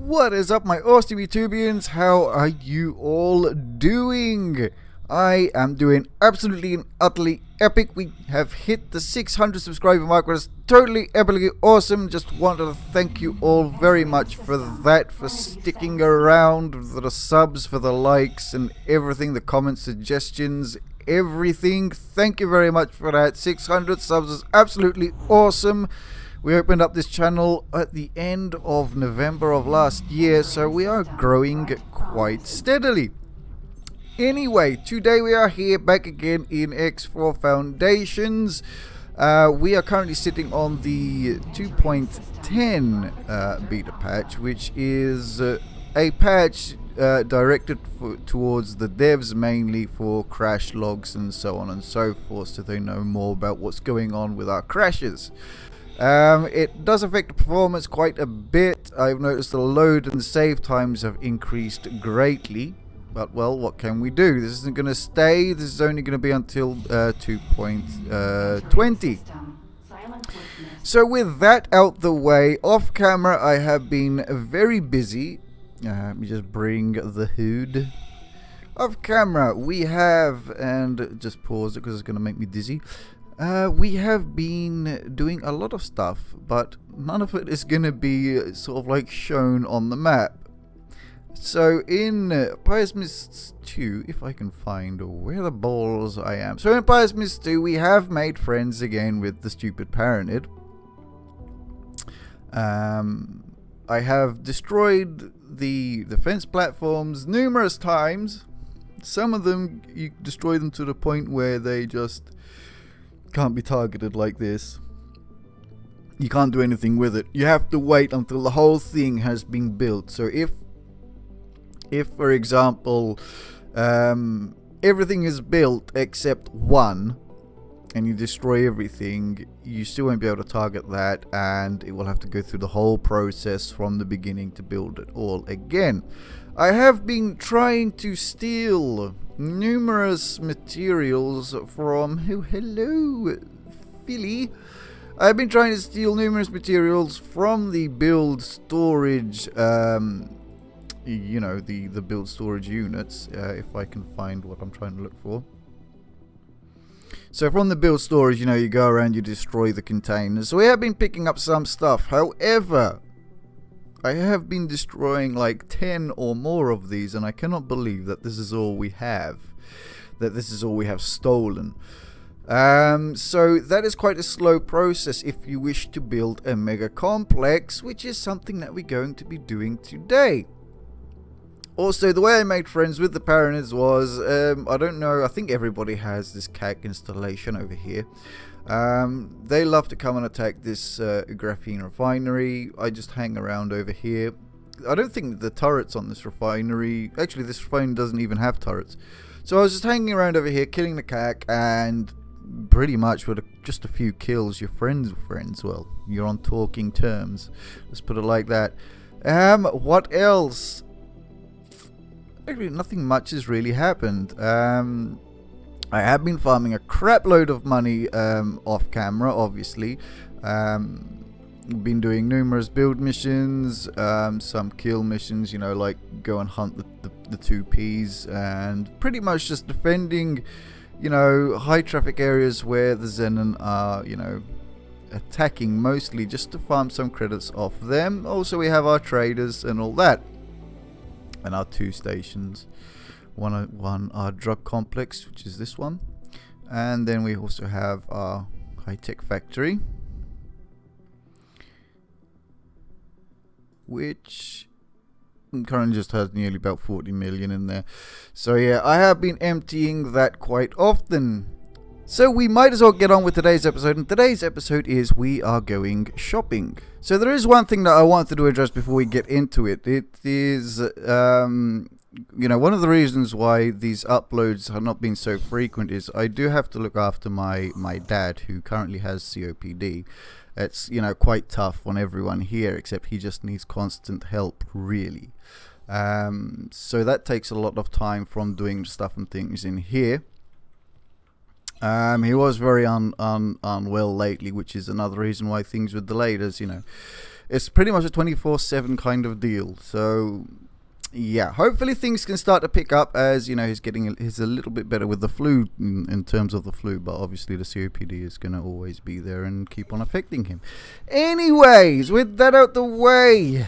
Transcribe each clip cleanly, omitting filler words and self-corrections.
What is up, my awesome YouTubians? How are you all doing? I am doing absolutely and utterly epic. We have hit the 600 subscriber mark, which is totally epically awesome. Just wanted to thank you all very much for that, for sticking around, for the subs, for the likes and everything, the comments, suggestions, everything. Thank you very much for that. 600 subs is absolutely awesome. We opened up this channel at the end of November of last year, so we are growing quite steadily. Anyway, today we are here back again in X4 Foundations. We are currently sitting on the 2.10 beta patch, which is a patch directed towards the devs, mainly for crash logs and so on and so forth, so they know more about what's going on with our crashes. It does affect the performance quite a bit. I've noticed the load and save times have increased greatly, but well, what can we do? This isn't going to stay. This is only going to be until 2.20. So with that out the way, off camera I have been very busy. Let me just bring the hood. Off camera we have, and just pause it because it's going to make me dizzy. We have been doing a lot of stuff, but none of it is going to be sort of like shown on the map. So in Pious Mist 2, if I can find where the balls I am. So in Pious Mist 2, we have made friends again with the stupid Paranid. I have destroyed the defense platforms numerous times. Some of them, you destroy them to the point where they just can't be targeted like this. You can't do anything with it. You have to wait until the whole thing has been built. So if for example everything is built except one, and you destroy everything, you still won't be able to target that, and it will have to go through the whole process from the beginning to build it all again. I have been trying to steal numerous materials from... Oh, hello, Philly. I've been trying to steal numerous materials from the build storage, you know, the build storage units, if I can find what I'm trying to look for. So from the build storage, you know, you go around, you destroy the containers. So we have been picking up some stuff. However, I have been destroying like 10 or more of these, and I cannot believe that this is all we have. That this is all we have stolen. So that is quite a slow process if you wish to build a mega complex, which is something that we're going to be doing today. Also, the way I made friends with the Paranids was, I don't know, I think everybody has this CAC installation over here. They love to come and attack this graphene refinery. I just hang around over here. I don't think the turrets on this refinery... Actually, this refinery doesn't even have turrets. So I was just hanging around over here, killing the CAC, and pretty much with just a few kills, you're friends with friends. Well, you're on talking terms. Let's put it like that. What else? Actually, nothing much has really happened. I have been farming a crap load of money off camera, obviously. Been doing numerous build missions, some kill missions, you know, like go and hunt the 2Ps, and pretty much just defending, you know, high traffic areas where the Xenon are, you know, attacking, mostly just to farm some credits off them. Also, we have our traders and all that. And our 2 stations, one our drug complex, which is this one, and then we also have our high-tech factory, which currently just has nearly about 40 million in there. So yeah, I have been emptying that quite often. So we might as well get on with today's episode, and today's episode is we are going shopping. So there is one thing that I wanted to address before we get into it. It is, you know, one of the reasons why these uploads have not been so frequent is I do have to look after my dad, who currently has COPD. It's, you know, quite tough on everyone here, except he just needs constant help, really. So that takes a lot of time from doing stuff and things in here. He was very unwell lately, which is another reason why things were delayed, as you know. it's pretty much a 24/7 kind of deal. So yeah, hopefully things can start to pick up as, you know, he's a little bit better with the flu in terms of the flu, but obviously the COPD is going to always be there and keep on affecting him. Anyways, with that out the way,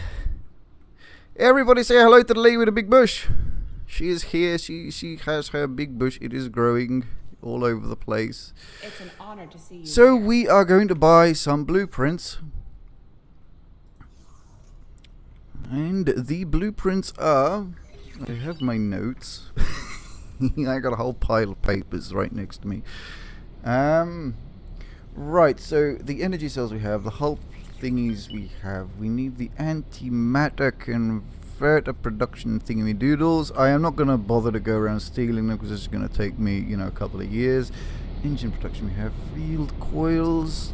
everybody say hello to the lady with a big bush. She is here. She has her big bush. It is growing all over the place. It's an honor to see you. So we are going to buy some blueprints. And the blueprints are... I have my notes. I got a whole pile of papers right next to me. Right, so the energy cells we have, the hull thingies we have. We need the antimatter converter production thingy doodles. I am not going to bother to go around stealing them because this is going to take me, you know, a couple of years. Engine production we have. Field coils.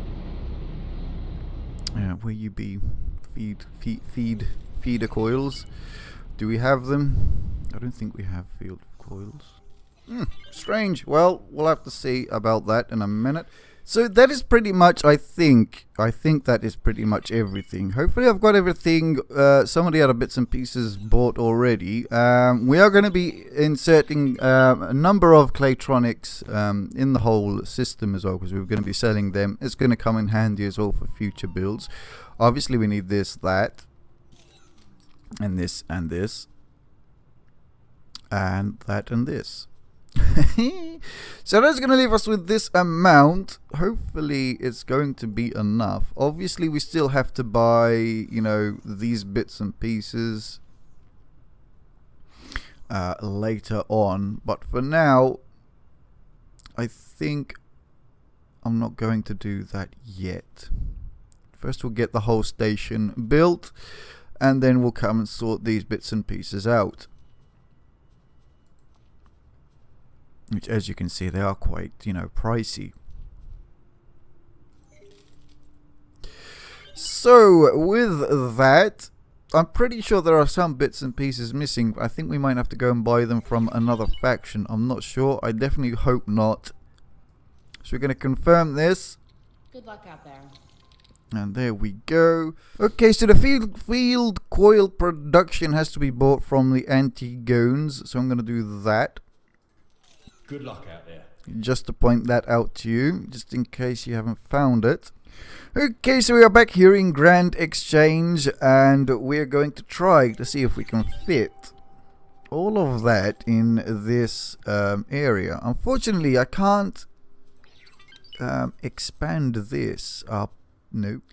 Where you be? Feeder coils. Do we have them? I don't think we have field coils. Strange. Well, we'll have to see about that in a minute. So that is pretty much, I think that is pretty much everything. Hopefully I've got everything, some of the other bits and pieces bought already. We are going to be inserting a number of Claytronics in the whole system as well, because we're going to be selling them. It's going to come in handy as well for future builds. Obviously we need this, that, and this, and this, and that, and this. So that's going to leave us with this amount. Hopefully it's going to be enough. Obviously we still have to buy, you know, these bits and pieces later on, but for now I think I'm not going to do that yet. First we'll get the whole station built, and then we'll come and sort these bits and pieces out. Which, as you can see, they are quite, you know, pricey. So, with that, I'm pretty sure there are some bits and pieces missing. I think we might have to go and buy them from another faction. I'm not sure. I definitely hope not. So we're going to confirm this. Good luck out there. And there we go. Okay, so the field coil production has to be bought from the Antigones. So I'm going to do that. Good luck out there. Just to point that out to you, just in case you haven't found it. Okay, so we are back here in Grand Exchange, and we're going to try to see if we can fit all of that in this area. Unfortunately, I can't expand this up. Nope.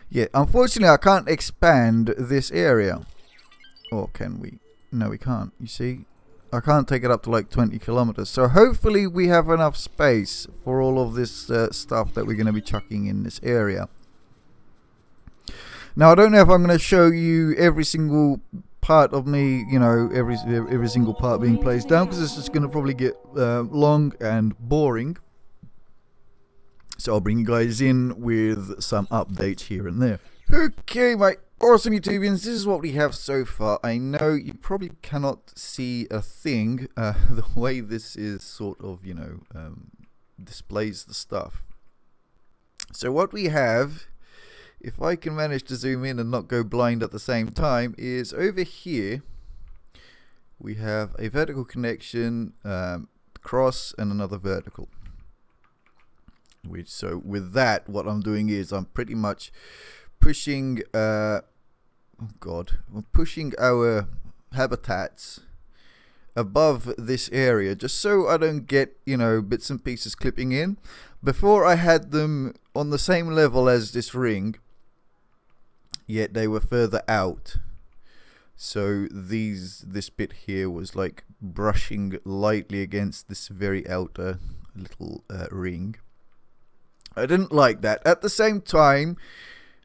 Yeah, unfortunately, I can't expand this area. Or can we? No, we can't. You see? I can't take it up to like 20 kilometers. So hopefully we have enough space for all of this stuff that we're going to be chucking in this area. Now I don't know if I'm going to show you every single part of me, you know, every single part being placed down, because it's just going to probably get long and boring. So I'll bring you guys in with some updates here and there. Okay, my awesome YouTubians, this is what we have so far. I know you probably cannot see a thing, the way this is sort of, you know, displays the stuff. So what we have, if I can manage to zoom in and not go blind at the same time, is over here we have a vertical connection, cross, and another vertical. So with that, what I'm doing is I'm pretty much pushing I'm pushing our habitats above this area, just so I don't get, you know, bits and pieces clipping in. Before I had them on the same level as this ring, yet they were further out. So this bit here was like brushing lightly against this very outer little ring. I didn't like that. At the same time,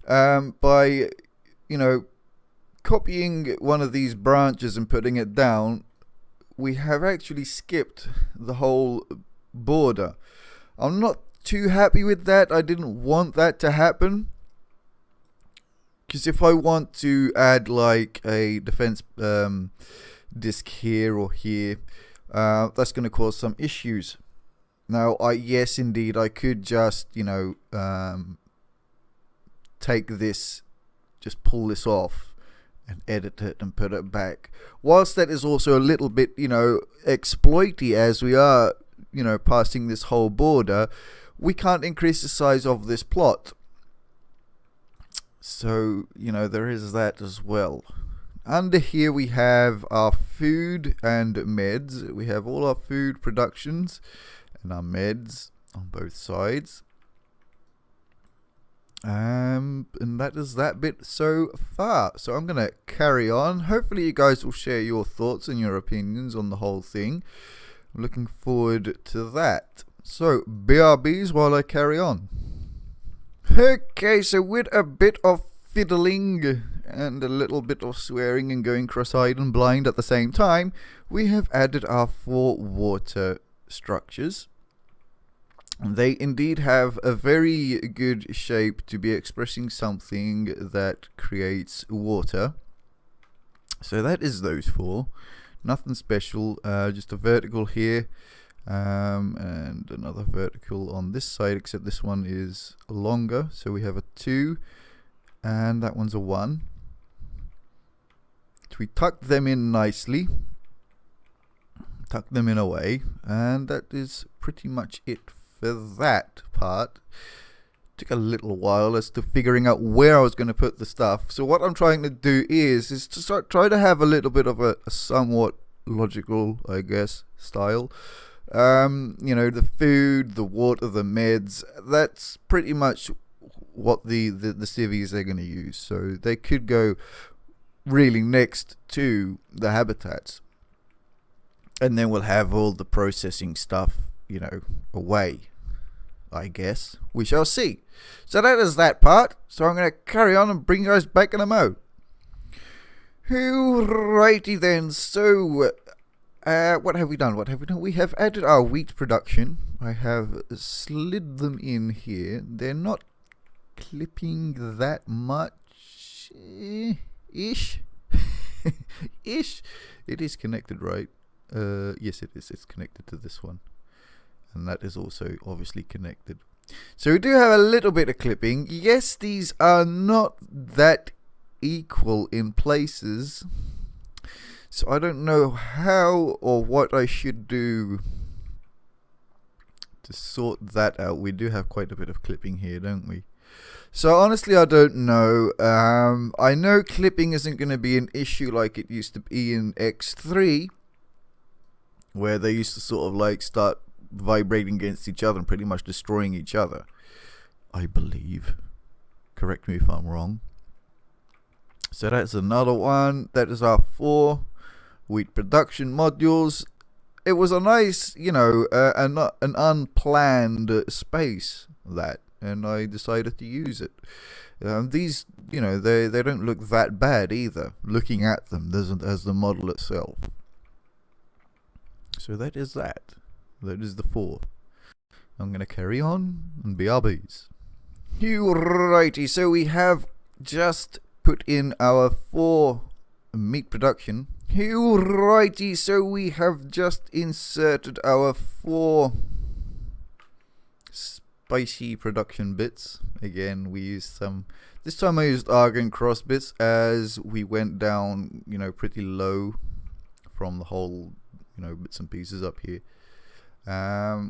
by, you know, copying one of these branches and putting it down, we have actually skipped the whole border. I'm not too happy with that. I didn't want that to happen, because if I want to add like a defense disc here or here, that's going to cause some issues. Now, yes, indeed, I could just, you know, take this just pull this off and edit it and put it back. Whilst that is also a little bit, exploity, as we are, passing this whole border, we can't increase the size of this plot. So, there is that as well. Under here we have our food and meds. We have all our food productions and our meds on both sides. And that is that bit so far. So I'm going to carry on. Hopefully you guys will share your thoughts and your opinions on the whole thing. I'm looking forward to that. So BRBs while I carry on. Okay, so with a bit of fiddling and a little bit of swearing and going cross-eyed and blind at the same time, we have added our 4 water structures. They indeed have a very good shape to be expressing something that creates water. So that is those 4. Nothing special, just a vertical here and another vertical on this side, except this one is longer. So we have a 2 and that one's a 1. So we tuck them in nicely, tuck them in away, and that is pretty much it for that part. Took a little while as to figuring out where I was going to put the stuff. So what I'm trying to do is to try to have a little bit of a somewhat logical, I guess, style. The food, the water, the meds, that's pretty much what the civvies are going to use. So they could go really next to the habitats, and then we'll have all the processing stuff away, I guess. We shall see. So that is that part. So I'm going to carry on and bring you guys back in a mo. Alrighty then. So what have we done? We have added our wheat production. I have slid them in here. They're not clipping that much ish. Ish. It is connected, right? Yes, it is. It's connected to this one. And that is also obviously connected. So we do have a little bit of clipping. Yes, these are not that equal in places. So I don't know how or what I should do to sort that out. We do have quite a bit of clipping here, don't we? So honestly, I don't know. I know clipping isn't going to be an issue like it used to be in X3, where they used to sort of start vibrating against each other and pretty much destroying each other, I believe. Correct me if I'm wrong. So that's another one. That is our 4 wheat production modules. It was a nice, an unplanned space, that, and I decided to use it. These, they don't look that bad either, looking at them as the model itself. So that is that. That is the 4. I'm going to carry on and BRBs. Alrighty, so we have just put in our 4 meat production. Alrighty, so we have just inserted our 4 spicy production bits. Again, we used some. This time I used argon cross bits as we went down, pretty low from the whole, bits and pieces up here.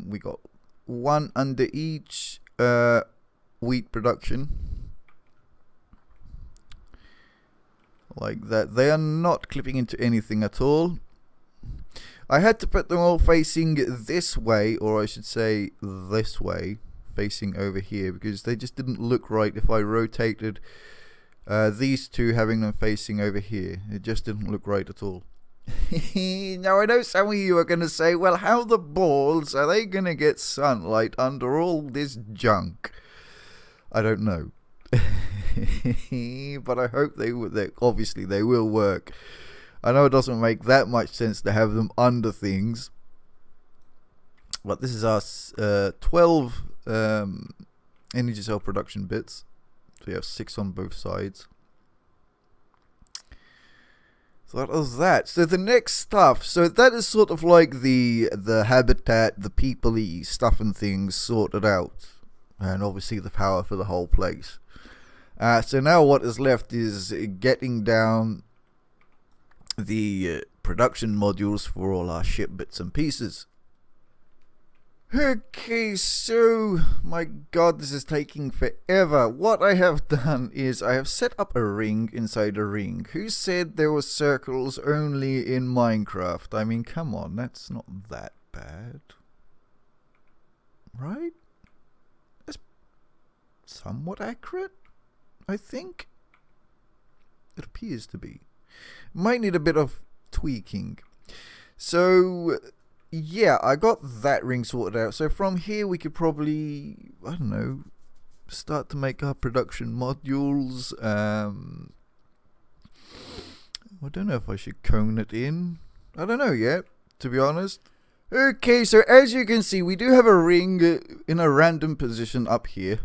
We got 1 under each wheat production, like that. They are not clipping into anything at all. I had to put them all facing this way, or I should say this way, facing over here, because they just didn't look right if I rotated these 2, having them facing over here. It just didn't look right at all. Now I know some of you are going to say, well, how the balls are they going to get sunlight under all this junk? I don't know. But I hope they obviously they will work. I know it doesn't make that much sense to have them under things, but this is our 12 energy cell production bits. So we have 6 on both sides. So that was that. So the next stuff, so that is sort of like the habitat, the people-y stuff and things sorted out, and obviously the power for the whole place. So now what is left is getting down the production modules for all our ship bits and pieces. Okay, so my god, this is taking forever. What I have done is I have set up a ring inside a ring. Who said there were circles only in Minecraft? I mean, come on, that's not that bad. Right? That's somewhat accurate, I think. It appears to be. Might need a bit of tweaking. So yeah, I got that ring sorted out. So from here we could probably, I don't know, start to make our production modules. I don't know if I should cone it in. I don't know yet, to be honest. Okay, so as you can see, we do have a ring in a random position up here.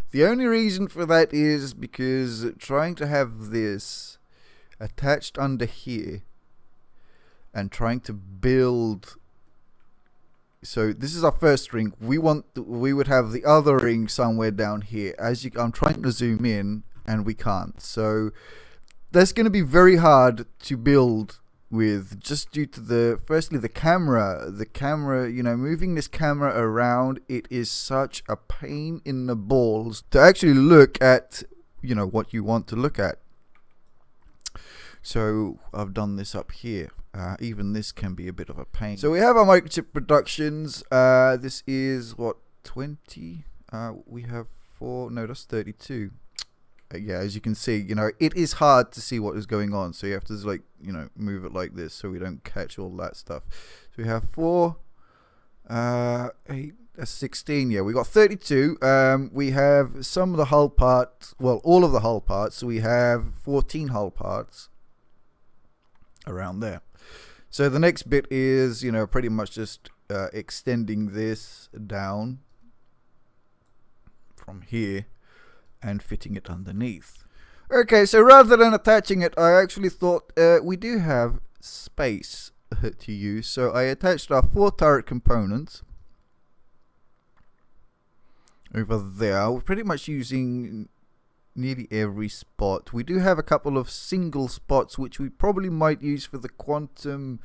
The only reason for that is because trying to have this attached under here and trying to build, so this is our first ring. We would have the other ring somewhere down here. I'm trying to zoom in and we can't. So that's going to be very hard to build with, just due to firstly the camera, you know, moving this camera around, it is such a pain in the balls to actually look at, you know, what you want to look at. So I've done this up here. Even this can be a bit of a pain. So we have our microchip productions. This is what, 20? We have 4. No, that's 32. Yeah, as you can see, you know, it is hard to see what is going on. So you have to, like, you know, move it like this so we don't catch all that stuff. So we have 4, 8, 16. Yeah, we got 32. We have some of the hull parts. Well, all of the hull parts. So we have 14 hull parts around there. So the next bit is, you know, pretty much just extending this down from here and fitting it underneath. Okay, so rather than attaching it, I actually thought we do have space to use. So I attached our 4 turret components over there. We're pretty much using nearly every spot. We do have a couple of single spots which we probably might use for the quantum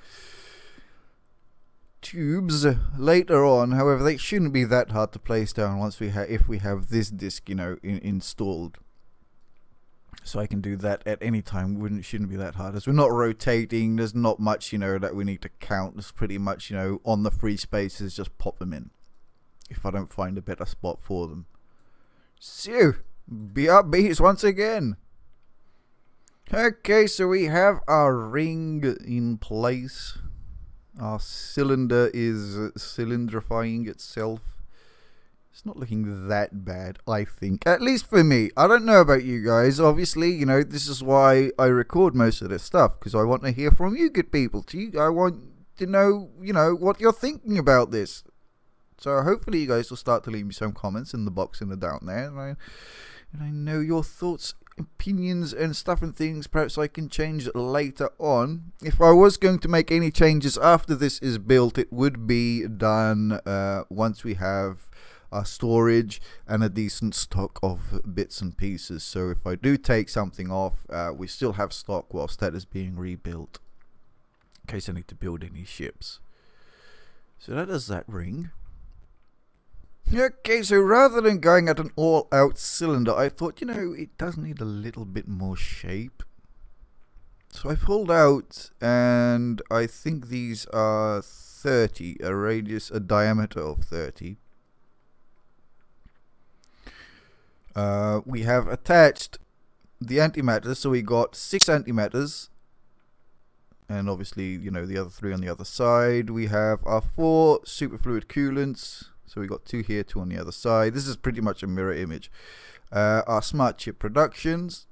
tubes later on. However, they shouldn't be that hard to place down once if we have this disc, you know, installed. So I can do that at any time. Shouldn't be that hard, as we're not rotating. There's not much, you know, that we need to count. It's pretty much, you know, on the free spaces, just pop them in if I don't find a better spot for them. So BRBs once again. Okay, so we have our ring in place. Our cylinder is cylindrifying itself. It's not looking that bad, I think. At least for me. I don't know about you guys. Obviously, you know, this is why I record most of this stuff, because I want to hear from you good people. I want to know, you know, what you're thinking about this. So hopefully you guys will start to leave me some comments in the box in the down there. And I know your thoughts, opinions and stuff and things. Perhaps I can change later on. If I was going to make any changes after this is built, it would be done once we have our storage and a decent stock of bits and pieces. So if I do take something off, we still have stock whilst that is being rebuilt, in case I need to build any ships. So that is that ring. Okay, so rather than going at an all-out cylinder, I thought, you know, it does need a little bit more shape. So I pulled out, and I think these are 30, a diameter of 30. We have attached the antimatters, so we got 6 antimatters. And obviously, you know, the other 3 on the other side. We have our 4 superfluid coolants. So we got 2 here, 2 on the other side. This is pretty much a mirror image. Our smart chip productions,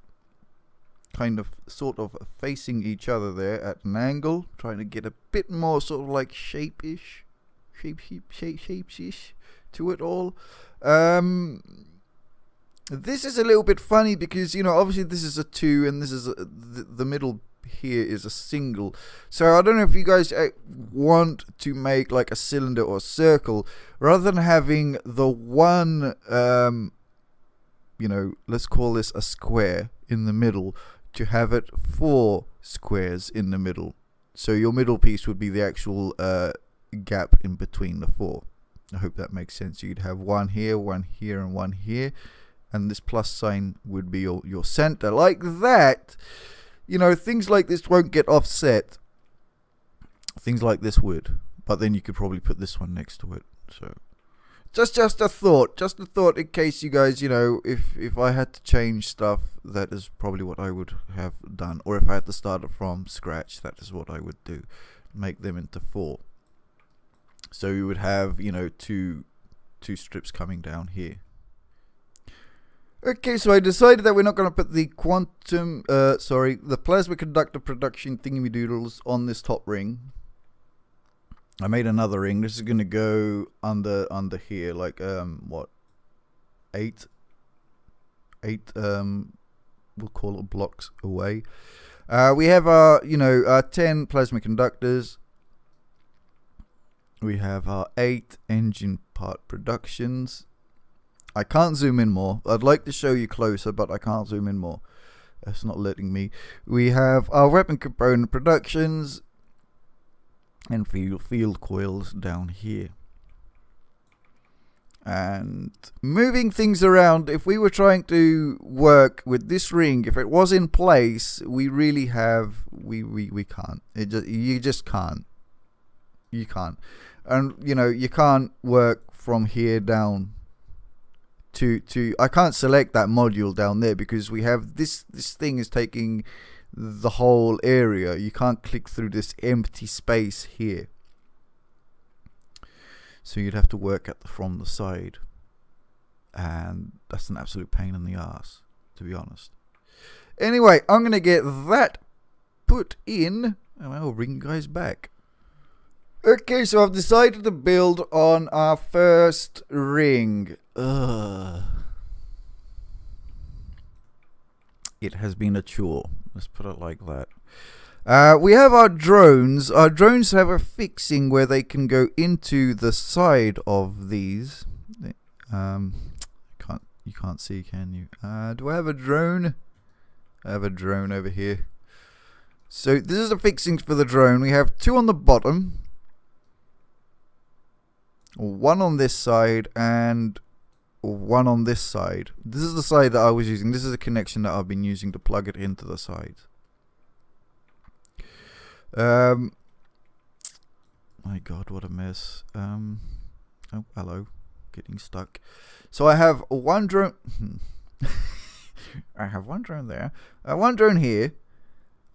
kind of sort of facing each other there at an angle, trying to get a bit more sort of like shape-ish to it all. This is a little bit funny because, you know, obviously this is a 2 and this is the middle here is a single. So I don't know if you guys want to make like a cylinder or circle, rather than having the one let's call this a square in the middle, to have it 4 squares in the middle. So your middle piece would be the actual gap in between the 4. I hope that makes sense. You'd have one here, and one here, and this plus sign would be your center. Like that, things like this won't get offset. Things like this would, but then you could probably put this one next to it. So just a thought in case you guys, if I had to change stuff, that is probably what I would have done. Or if I had to start it from scratch, that is what I would do. Make them into 4. So you would have, two strips coming down here. Okay, so I decided that we're not going to put the the plasma conductor production thingy-doodles on this top ring. I made another ring. This is going to go under here, like, 8, we'll call it blocks away. We have our 10 plasma conductors. We have our 8 engine part productions. I can't zoom in more. I'd like to show you closer, but I can't zoom in more. It's not letting me. We have our weapon component productions and field coils down here. And moving things around, if we were trying to work with this ring, if it was in place, we really have, we can't. You just can't. You can't. And, you can't work from here down to I can't select that module down there because we have this thing is taking the whole area. You can't click through this empty space here. So you'd have to work from the side. And that's an absolute pain in the ass, to be honest. Anyway, I'm going to get that put in, and I'll bring you guys back. Okay, so I've decided to build on our first ring. It has been a chore. Let's put it like that. We have our drones. Our drones have a fixing where they can go into the side of these. You can't see, can you? Do I have a drone? I have a drone over here. So this is the fixings for the drone. We have 2 on the bottom, 1 on this side, and 1 on this side. This is the side that I was using. This is a connection that I've been using to plug it into the side. My God, what a mess. Oh, hello. Getting stuck. So I have 1 drone. I have 1 drone there. 1 drone here.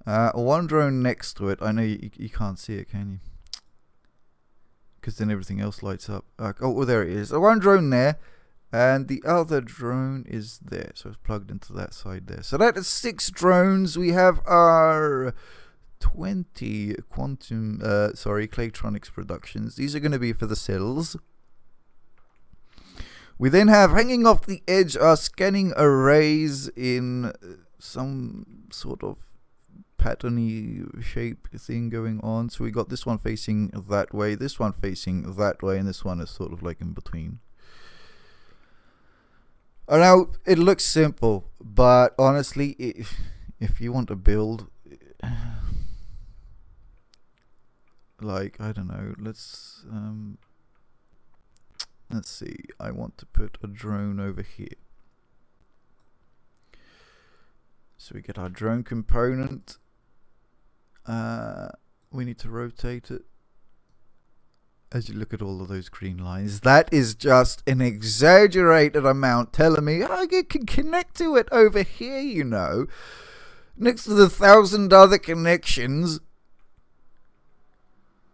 1 drone next to it. I know you can't see it, can you? Because then everything else lights up. Oh, there it is. 1 drone there. And the other drone is there. So it's plugged into that side there. So that is 6 drones. We have our 20 Claytronics productions. These are going to be for the cells. We then have, hanging off the edge, our scanning arrays in some sort of patterny shape thing going on. So we got this one facing that way, this one facing that way, and this one is sort of like in between. Now, it looks simple, but honestly, if you want to build, like, I don't know, let's see, I want to put a drone over here. So we get our drone component. We need to rotate it. As you look at all of those green lines, that is just an exaggerated amount telling me, oh, you can connect to it over here, next to the 1,000 other connections.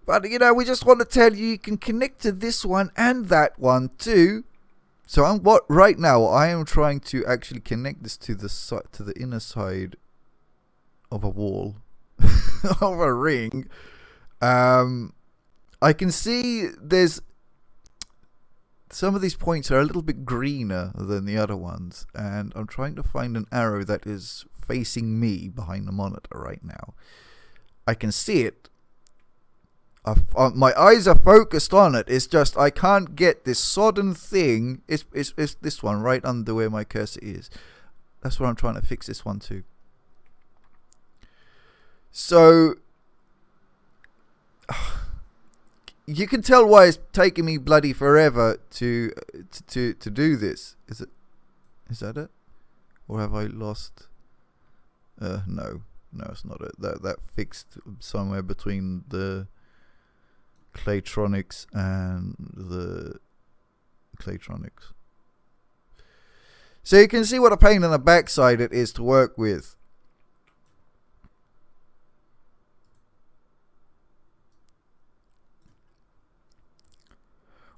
But, we just want to tell you can connect to this one and that one too. So right now I am trying to actually connect this to the inner side of a wall of a ring. I can see there's some of these points are a little bit greener than the other ones, and I'm trying to find an arrow that is facing me behind the monitor right now. I can see it. my eyes are focused on it. It's just I can't get this sodden thing. It's this one right under where my cursor is. That's what I'm trying to fix this one too. So you can tell why it's taking me bloody forever to do this. Is that it? Or have I lost? No, it's not it. That fixed somewhere between the Claytronics and the Claytronics. So you can see what a pain in the backside it is to work with.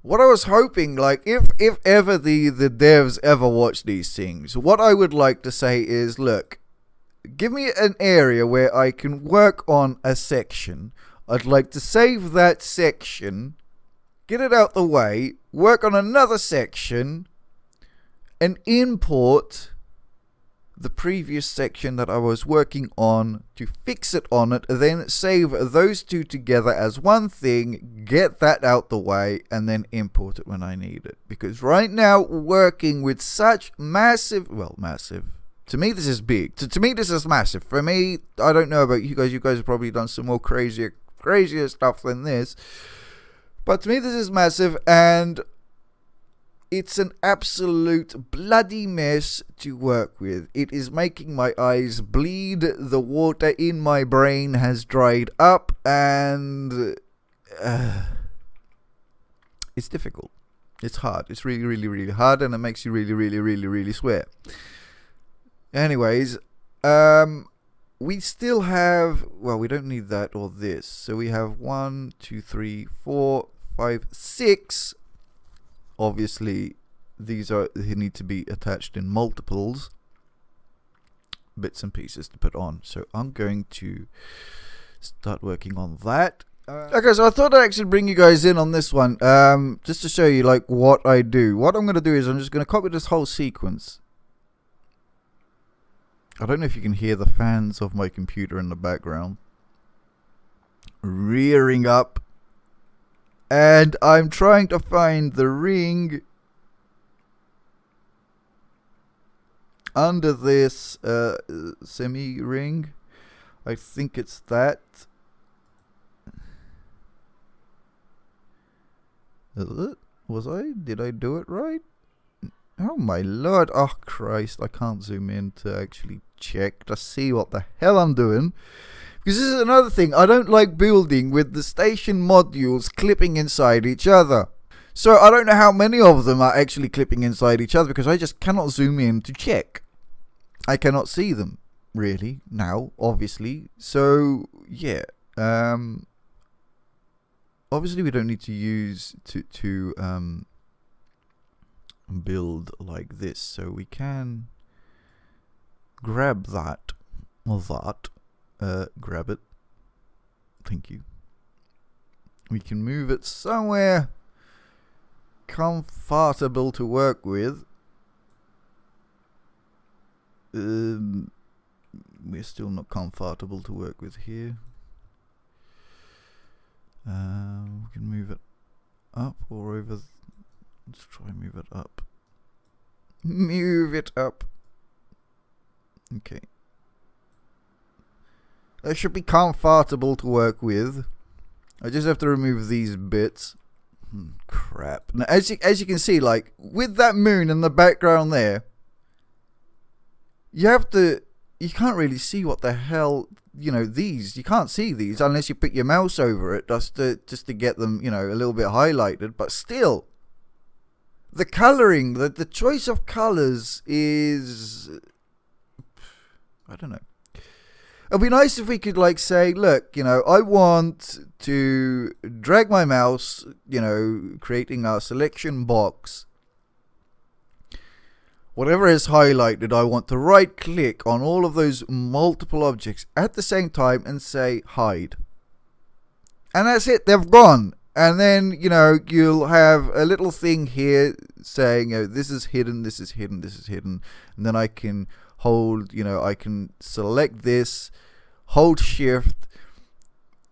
What I was hoping, like, if ever the devs ever watch these things, what I would like to say is, look, give me an area where I can work on a section. I'd like to save that section, get it out the way, work on another section, and import the previous section that I was working on to fix it on it, then save those two together as one thing, get that out the way, and then import it when I need it. Because right now, working with such massive, to me this is big, to me this is massive. For me, I don't know about you guys have probably done some more crazier stuff than this, but to me this is massive, and it's an absolute bloody mess to work with. It is making my eyes bleed. The water in my brain has dried up, and it's difficult. It's hard. It's really, really, really hard, and it makes you really, really, really, really swear. Anyways, we still have, well, we don't need that or this. So we have 1, 2, 3, 4, 5, 6. Obviously, they need to be attached in multiples bits and pieces to put on. So I'm going to start working on that. Okay, so I thought I'd actually bring you guys in on this one, just to show you like what I do. What I'm going to do is I'm just going to copy this whole sequence. I don't know if you can hear the fans of my computer in the background rearing up. And I'm trying to find the ring under this semi-ring. I think it's that. Is it? Did I do it right? Oh my lord. Oh Christ, I can't zoom in to actually check to see what the hell I'm doing. Because this is another thing, I don't like building with the station modules clipping inside each other. So I don't know how many of them are actually clipping inside each other because I just cannot zoom in to check. I cannot see them, really, now, obviously. So, yeah. Obviously we don't need to use to build like this. So we can grab that, or that. Grab it. Thank you. We can move it somewhere comfortable to work with. We're still not comfortable to work with here. We can move it up or over. Let's try and move it up. Move it up. Okay. That should be comfortable to work with. I just have to remove these bits. Crap. Now, as you can see, like, with that moon in the background there, you can't really see what the hell, these. You can't see these unless you put your mouse over it just to get them, a little bit highlighted. But still, the coloring, the choice of colors is, I don't know. It'd be nice if we could like say, look, I want to drag my mouse, creating our selection box. Whatever is highlighted, I want to right click on all of those multiple objects at the same time and say hide. And that's it, they've gone. And then, you'll have a little thing here saying, this is hidden, this is hidden, this is hidden. And then I can hold, I can select this, hold shift,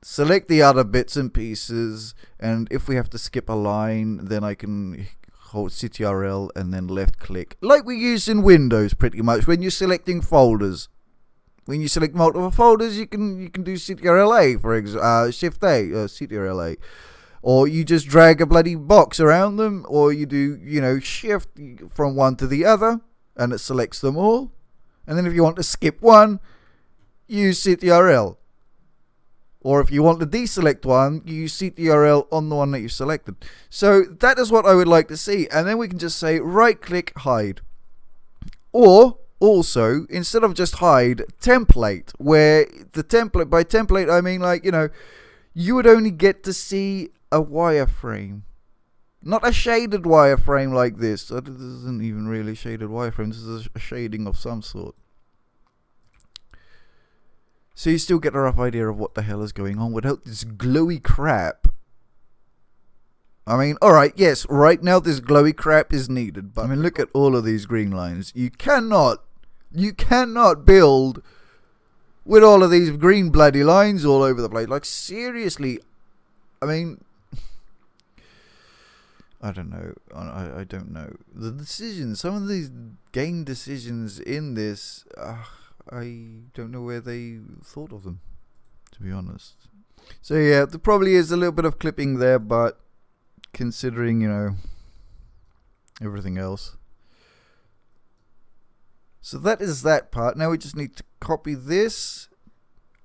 select the other bits and pieces, and if we have to skip a line, then I can hold CTRL and then left click, like we use in Windows pretty much when you're selecting folders. When you select multiple folders, you can do CTRL-A, for example, Shift-A, CTRL-A. Or you just drag a bloody box around them, or you do, Shift from one to the other, and it selects them all. And then if you want to skip one, use CTRL. Or if you want to deselect one, you use CTRL on the one that you selected. So that is what I would like to see. And then we can just say right-click, hide. Or also, instead of just hide, template. Where the template, by template I mean you would only get to see a wireframe. Not a shaded wireframe like this. This isn't even really a shaded wireframe. This is a shading of some sort. So you still get a rough idea of what the hell is going on without this glowy crap. I mean, alright, yes, right now this glowy crap is needed. But I mean, look at all of these green lines. You cannot build with all of these green bloody lines all over the place. Like, seriously. I mean, I don't know. I don't know. The decisions, some of these game decisions in this, I don't know where they thought of them, to be honest. So yeah, there probably is a little bit of clipping there, but considering, everything else. So that is that part. Now we just need to copy this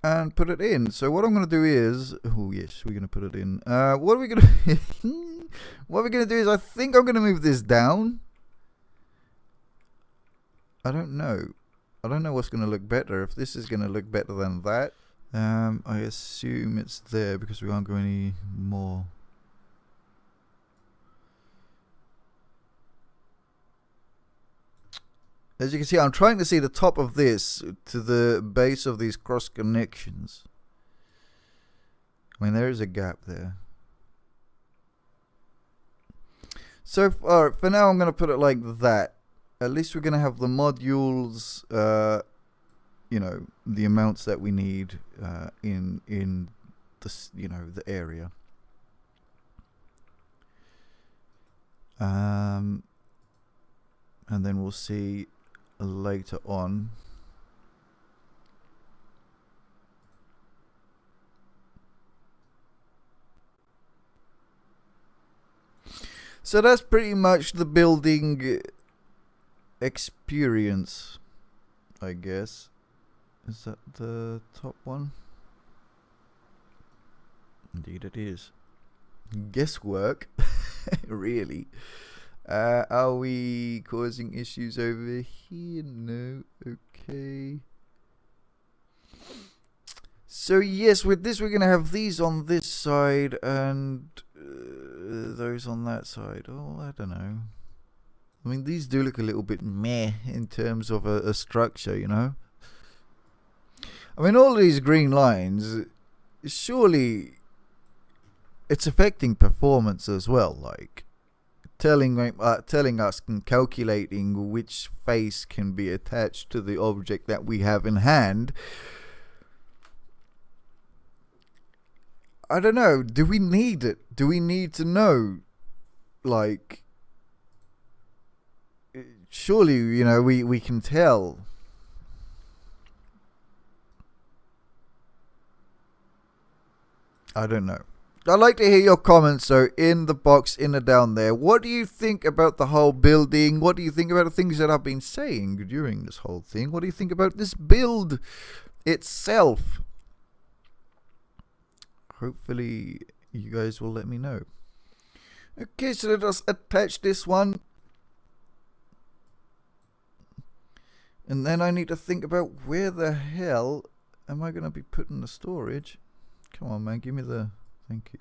and put it in. So what I'm going to do is, oh yes, we're going to put it in. What are we going to what we're going to do is, I think I'm going to move this down. I don't know what's going to look better. If this is going to look better than that. I assume it's there because we aren't going any more. As you can see, I'm trying to see the top of this to the base of these cross connections. I mean, there is a gap there. So, alright, for now I'm going to put it like that. At least we're going to have the modules, the amounts that we need in this, the area. And then we'll see later on. So that's pretty much the building experience, I guess. Is that the top one? Indeed it is. Guesswork. Really. Are we causing issues over here? No. Okay. So yes, with this we're going to have these on this side and those on that side. Oh, I don't know. I mean, these do look a little bit meh in terms of a structure, I mean, all these green lines, surely it's affecting performance as well, like telling us and calculating which face can be attached to the object that we have in hand. I don't know. Do we need it? Do we need to know? Like, surely, we can tell. I don't know. I'd like to hear your comments, so in the box, in or down there. What do you think about the whole building? What do you think about the things that I've been saying during this whole thing? What do you think about this build itself? Hopefully, you guys will let me know. Okay, so let us attach this one. And then I need to think about where the hell am I going to be putting the storage? Come on, man, give me the... Thank you.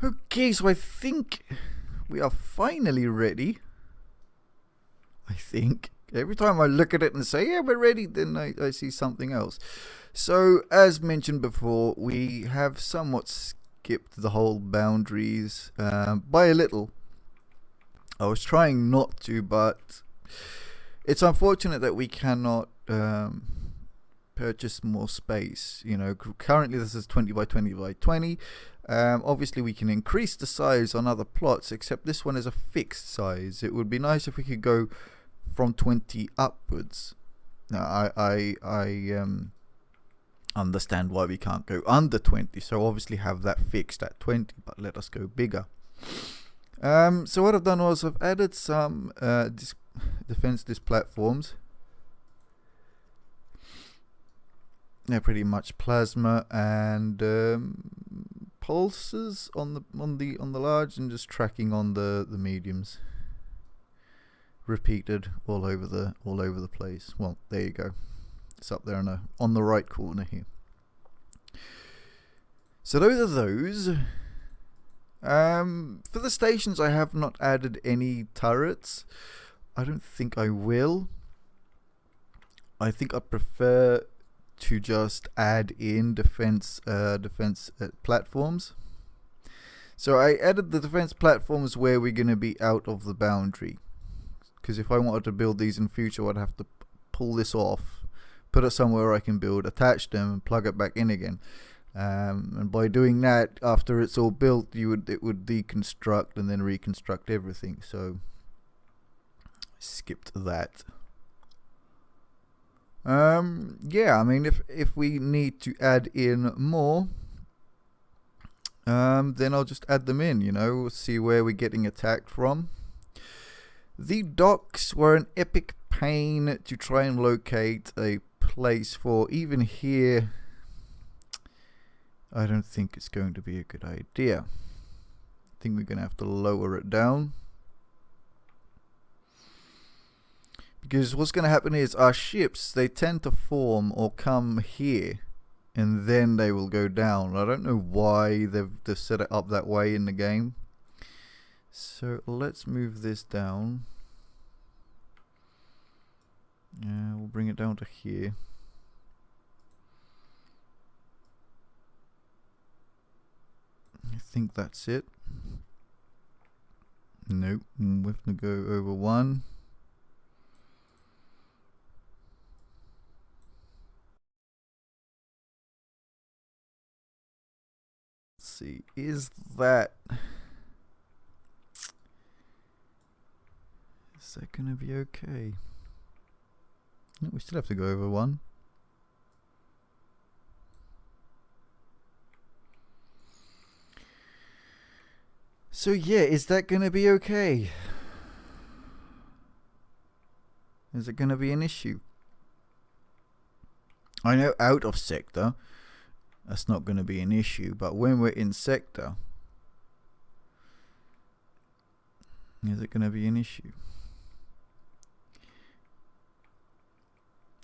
Okay, so I think we are finally ready. I think. Every time I look at it and say, yeah, we're ready, then I see something else. So, as mentioned before, we have somewhat skipped the whole boundaries by a little. I was trying not to, but It's unfortunate that we cannot purchase more space. You know, currently this is 20 by 20 by 20. Obviously we can increase the size on other plots, except this one is a fixed size. It would be nice if we could go from 20 upwards. Now I understand why we can't go under 20, so obviously have that fixed at 20, but let us go bigger. So what I've done was I've added some defense disc platforms. They're pretty much plasma and pulses on the large, and just tracking on the mediums. Repeated all over the place. Well, there you go. It's up there on the right corner here. So those are those. For the stations, I have not added any turrets. I don't think I will. I think I prefer to just add in defense platforms. So I added the defense platforms where we're going to be out of the boundary. Because if I wanted to build these in future, I'd have to pull this off, put it somewhere I can build, attach them, and plug it back in again. And by doing that, after it's all built, it would deconstruct and then reconstruct everything. So skipped that. Yeah, I mean, if we need to add in more, then I'll just add them in. You know, we'll see where we're getting attacked from. The docks were an epic pain to try and locate a place for. Even here, I don't think it's going to be a good idea. I think we're going to have to lower it down. Because what's going to happen is our ships, they tend to form or come here, and then they will go down. I don't know why they've set it up that way in the game. So let's move this down. We'll bring it down to here. I think that's it. Nope, we have to go over one. Let's see, is that gonna be okay? No, we still have to go over one. So yeah, is that gonna be okay? Is it gonna be an issue? I know out of sector that's not gonna be an issue, but when we're in sector, is it gonna be an issue?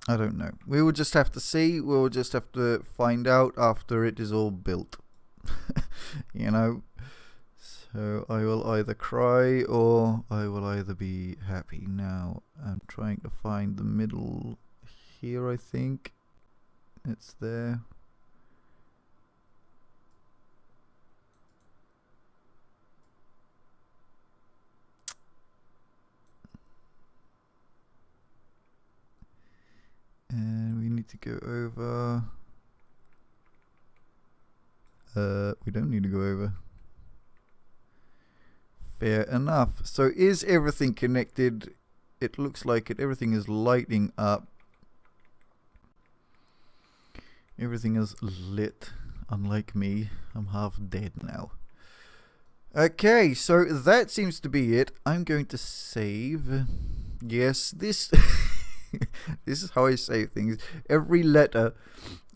I don't know. We will just have to see. We'll just have to find out after it is all built. You know? So I will either cry or I will either be happy. Now I'm trying to find the middle here, I think. It's there. And we need to go over. We don't need to go over. Fair enough. So is everything connected? It looks like it. Everything is lighting up. Everything is lit. Unlike me, I'm half dead now. Okay, so that seems to be it. I'm going to save. Yes, this this is how I save things. Every letter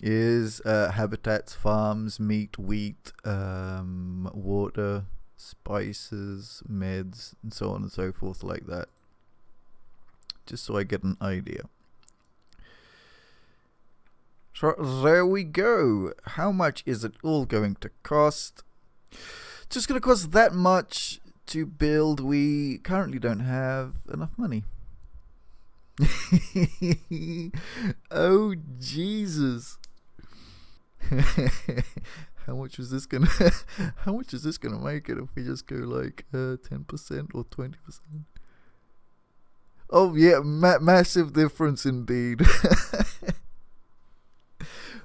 is habitats, farms, meat, wheat, water, spices, meds, and so on and so forth, like that. Just so I get an idea. So there we go. How much is it all going to cost? Just going to cost that much to build. We currently don't have enough money. Oh Jesus. How much is this gonna how much is this gonna make it if we just go like 10% or 20%? Oh yeah, massive difference indeed.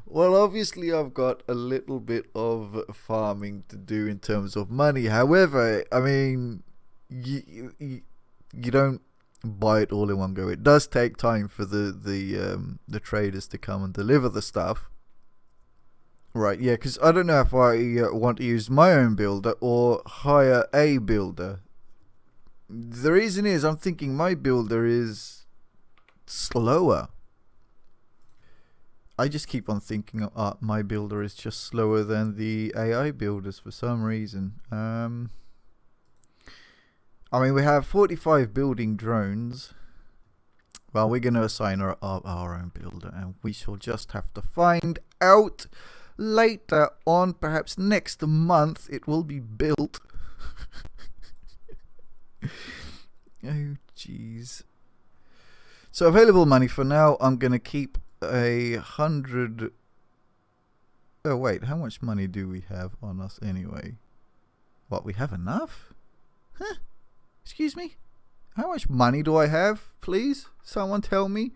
Well, obviously I've got a little bit of farming to do in terms of money. However, I mean, you don't buy it all in one go. It does take time for the traders to come and deliver the stuff. Right, yeah, because I don't know if I want to use my own builder or hire a builder. The reason is I'm thinking my builder is slower. I just keep on thinking my builder is just slower than the AI builders for some reason. I mean, we have 45 building drones. Well, we're going to assign our own builder, and we shall just have to find out later on. Perhaps next month it will be built. Oh, jeez. So available money for now, I'm going to keep 100. Oh wait, how much money do we have on us anyway? What, we have enough? Huh? Excuse me? How much money do I have? Please, someone tell me.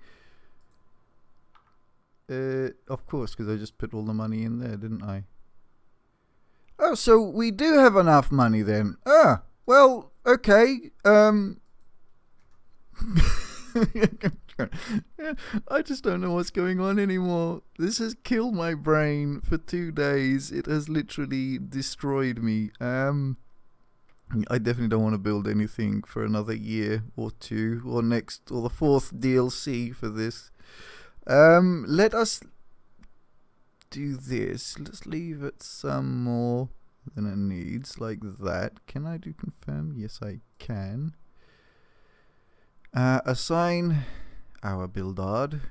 Of course, because I just put all the money in there, didn't I? Oh, so we do have enough money then. Ah, well, okay. I just don't know what's going on anymore. This has killed my brain for 2 days. It has literally destroyed me. I definitely don't want to build anything for another year or two, or the 4th DLC for this. Let us do this. Let's leave it some more than it needs, like that. Can I do confirm? Yes, I can. Assign our buildard.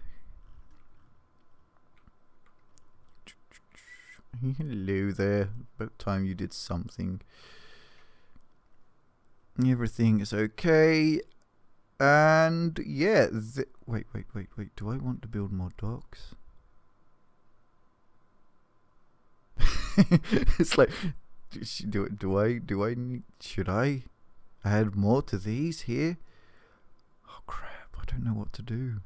Hello there. About time you did something. Everything is okay. And yeah, wait. Do I want to build more docks? It's like, do I need, should I add more to these here? Oh crap, I don't know what to do.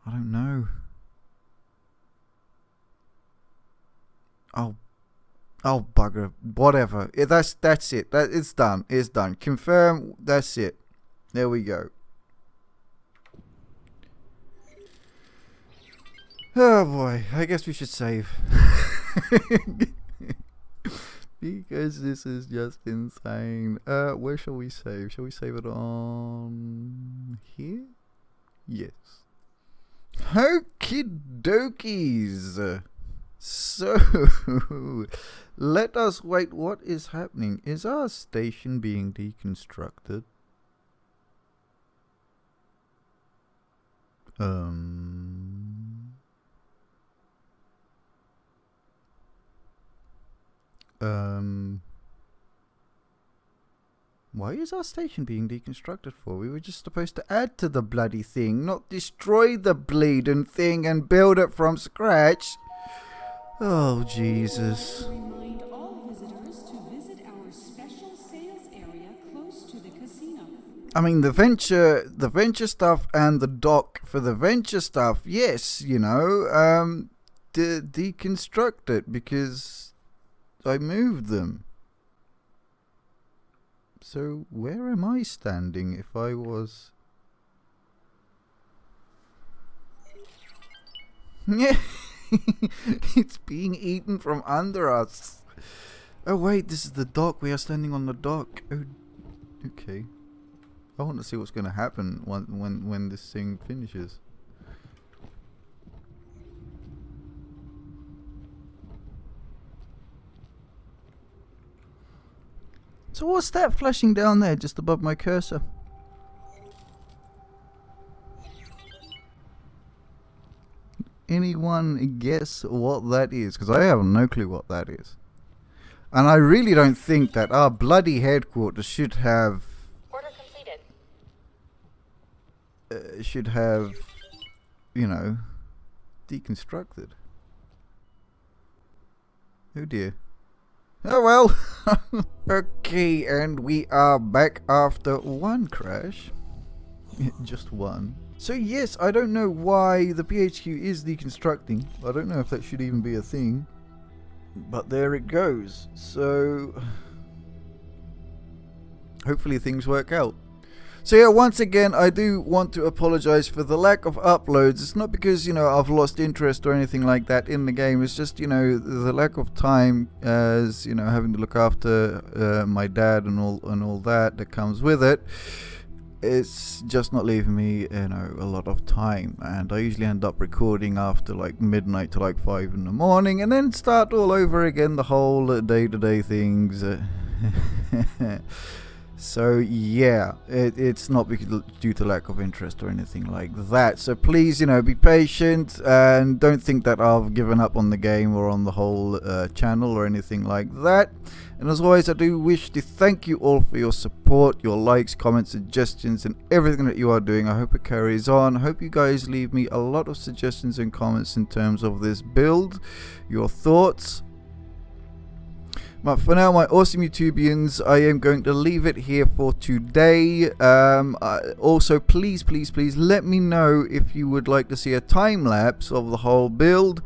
I don't know. Oh bugger, whatever. That's it. It's done. It's done. Confirm. That's it. There we go. Oh boy, I guess we should save. Because this is just insane. Where shall we save? Shall we save it on here? Yes. Okie dokies. So, let us wait. What is happening? Is our station being deconstructed? Why is our station being deconstructed for? We were just supposed to add to the bloody thing, not destroy the bleeding thing and build it from scratch. Oh, Jesus. Remind all visitors to visit our special sales area close to the casino. I mean, the venture stuff and the dock for the venture stuff, yes, you know, deconstruct it because I moved them. So where am I standing if I was... Yeah. It's being eaten from under us. Oh wait, this is the dock. We are standing on the dock. Oh, okay. I want to see what's going to happen when this thing finishes. So what's that flashing down there just above my cursor? Anyone guess what that is? Because I have no clue what that is. And I really don't think that our bloody headquarters should have... Order completed. Should have, you know, deconstructed. Oh dear. Oh well. Okay, and we are back after one crash. Just one. So yes, I don't know why the PHQ is deconstructing. I don't know if that should even be a thing. But there it goes. So hopefully things work out. So yeah, once again, I do want to apologize for the lack of uploads. It's not because, you know, I've lost interest or anything like that in the game. It's just, you know, the lack of time, as, you know, having to look after my dad and all that comes with it. It's just not leaving me, you know, a lot of time, and I usually end up recording after like midnight to like 5 in the morning, and then start all over again the whole day-to-day things. So yeah, it's not due to lack of interest or anything like that. So please, you know, be patient and don't think that I've given up on the game or on the whole channel or anything like that. And as always, I do wish to thank you all for your support, your likes, comments, suggestions, and everything that you are doing. I hope it carries on. I hope you guys leave me a lot of suggestions and comments in terms of this build, your thoughts. But for now, my awesome YouTubians, I am going to leave it here for today. Also, please let me know if you would like to see a time lapse of the whole build,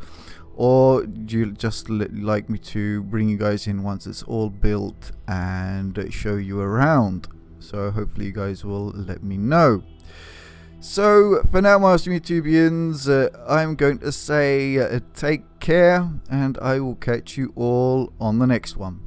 or do you just like me to bring you guys in once it's all built and show you around. So hopefully you guys will let me know. So for now, my awesome YouTubians, I'm going to say take care, and I will catch you all on the next one.